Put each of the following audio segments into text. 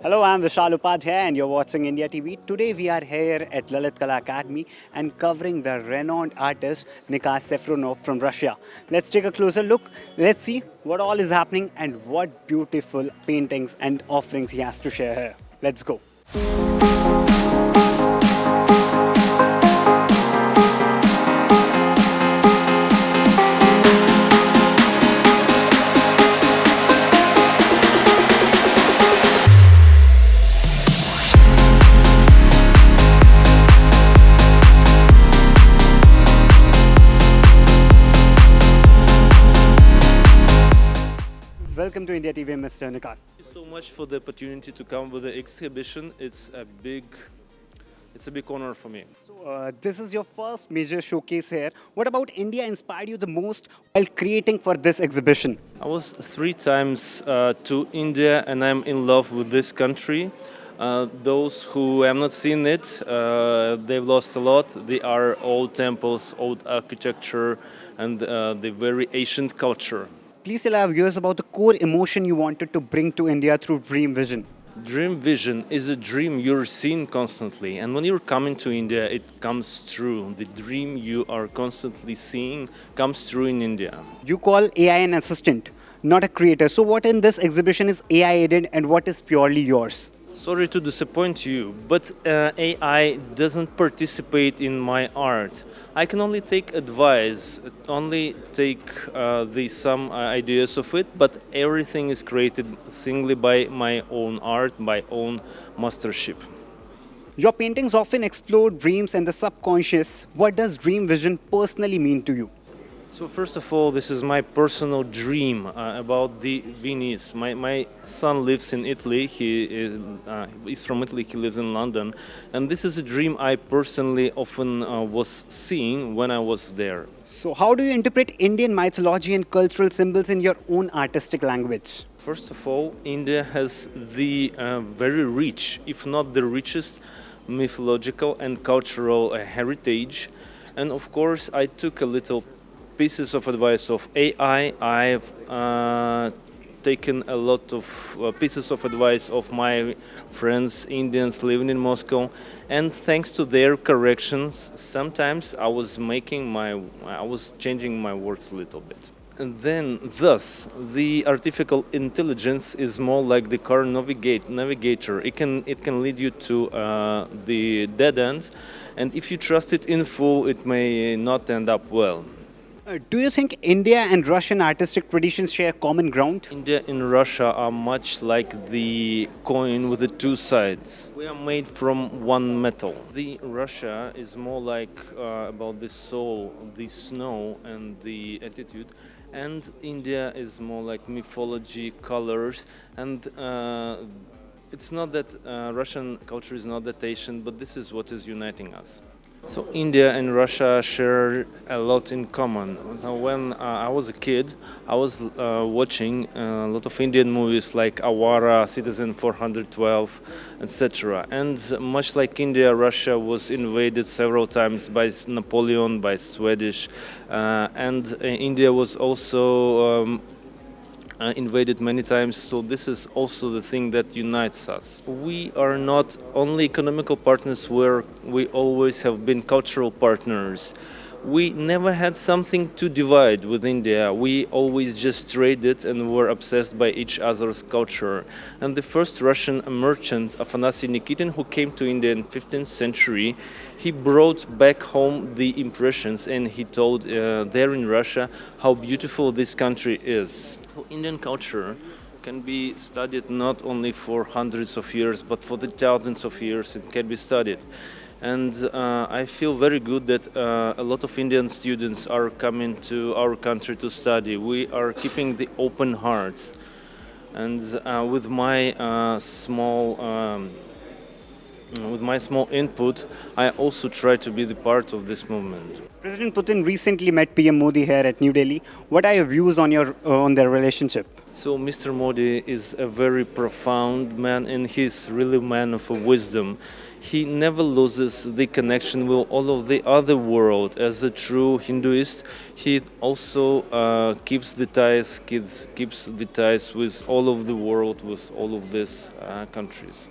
Hello, I'm Vishal Upadhyay and you're watching India TV. Today we are here at Lalit Kala Academy and covering the renowned artist Nikas Safronov from Russia. Let's take a closer look. Let's see what all is happening and what beautiful paintings and offerings he has to share here. Let's go. Welcome to India TV, Mr. Nikas. Thank you so much for the opportunity to come with the exhibition. It's a big honor for me. This is your first major showcase here. What about India inspired you the most while creating for this exhibition? I was three times to India, and I'm in love with this country. Those who have not seen it, they've lost a lot. They are old temples, old architecture, and the very ancient culture. Please tell our viewers about the core emotion you wanted to bring to India through Dream Vision. Dream vision is a dream you're seeing constantly, and when you're coming to India, it comes true. The dream you are constantly seeing comes true in India. You call AI an assistant, not a creator. So, what in this exhibition is AI aided and what is purely yours? Sorry to disappoint you, but AI doesn't participate in my art. I can only take advice, only take the some ideas of it, but everything is created singly by my own art, by own mastership. Your paintings often explore dreams and the subconscious. What does Dream Vision personally mean to you? So first of all, this is my personal dream about the Venice. My son lives in Italy. He's from Italy. He lives in London, and this is a dream I personally often was seeing when I was there. So, how do you interpret Indian mythology and cultural symbols in your own artistic language? First of all, India has the very rich, if not the richest, mythological and cultural heritage, and of course, I took a little pieces of advice of AI. I've taken a lot of pieces of advice of my friends, Indians living in Moscow, and thanks to their corrections, sometimes I was changing my words a little bit. And then, thus, the artificial intelligence is more like the car navigator. It can lead you to the dead end, and if you trust it in full, it may not end up well. Do you think India and Russian artistic traditions share common ground? India and Russia are much like the coin with the two sides. We are made from one metal. The Russia is more like about the soul, the snow, and the attitude, and India is more like mythology, colors, and it's not that Russian culture is not that Asian, but this is what is uniting us. So India and Russia share a lot in common. Now, when I was a kid, I was watching a lot of Indian movies like Awara, Citizen 412, etc. And much like India, Russia was invaded several times by Napoleon, by Swedish, and India was also invaded many times, so this is also the thing that unites us. We are not only economical partners where we always have been cultural partners. We never had something to divide with India. We always just traded and were obsessed by each other's culture. And the first Russian merchant, Afanasy Nikitin, who came to India in 15th century, he brought back home the impressions and he told there in Russia how beautiful this country is. Indian culture can be studied not only for hundreds of years, but for the thousands of years it can be studied. And I feel very good that a lot of Indian students are coming to our country to study. We are keeping the open hearts. And with my small With my small input, I also try to be the part of this movement. President Putin recently met PM Modi here at New Delhi. What are your views on on their relationship? So Mr. Modi is a very profound man and he's really a man of wisdom. He never loses the connection with all of the other world. As a true Hinduist, he also keeps the ties with all of the world, with all of these countries.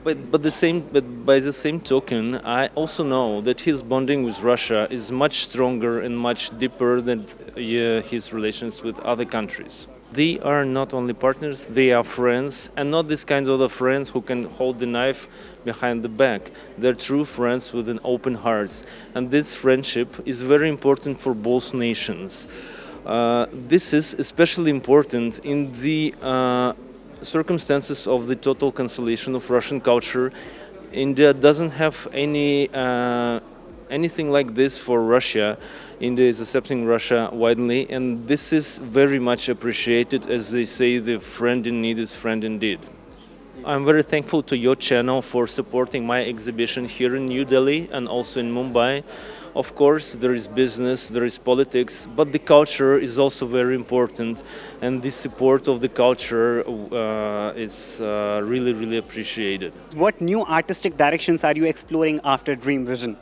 But by the same token, I also know that his bonding with Russia is much stronger and much deeper than his relations with other countries. They are not only partners, they are friends, and not these kinds of friends who can hold the knife behind the back. They're true friends with an open heart, and this friendship is very important for both nations. This is especially important in the circumstances of the total cancellation of Russian culture. India doesn't have anything like this for Russia. India is accepting Russia widely, and this is very much appreciated. As they say, the friend in need is friend indeed. I'm very thankful to your channel for supporting my exhibition here in New Delhi and also in Mumbai. Of course, there is business, there is politics, but the culture is also very important, and the support of the culture is really, really appreciated. What new artistic directions are you exploring after Dream Vision?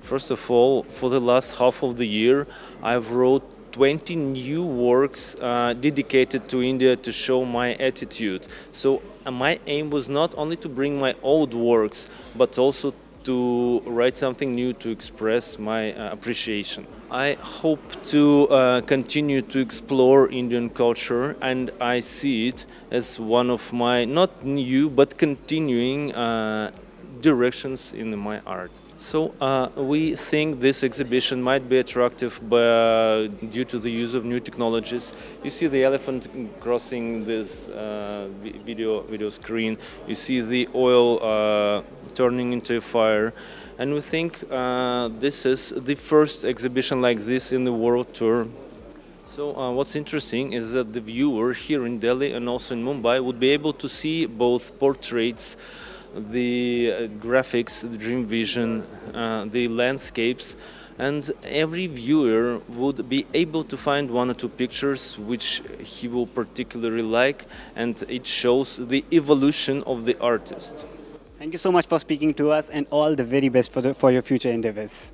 First of all, for the last half of the year, I've wrote 20 new works dedicated to India to show my attitude. So my aim was not only to bring my old works, but also to write something new to express my appreciation. I hope to continue to explore Indian culture, and I see it as one of my not new but continuing directions in my art. So we think this exhibition might be attractive due to the use of new technologies. You see the elephant crossing this video screen. You see the oil turning into a fire. And we think this is the first exhibition like this in the world tour. So what's interesting is that the viewer here in Delhi and also in Mumbai would be able to see both portraits, the graphics, the dream vision, the landscapes, and every viewer would be able to find one or two pictures which he will particularly like, and it shows the evolution of the artist. Thank you so much for speaking to us, and all the very best for your future endeavors.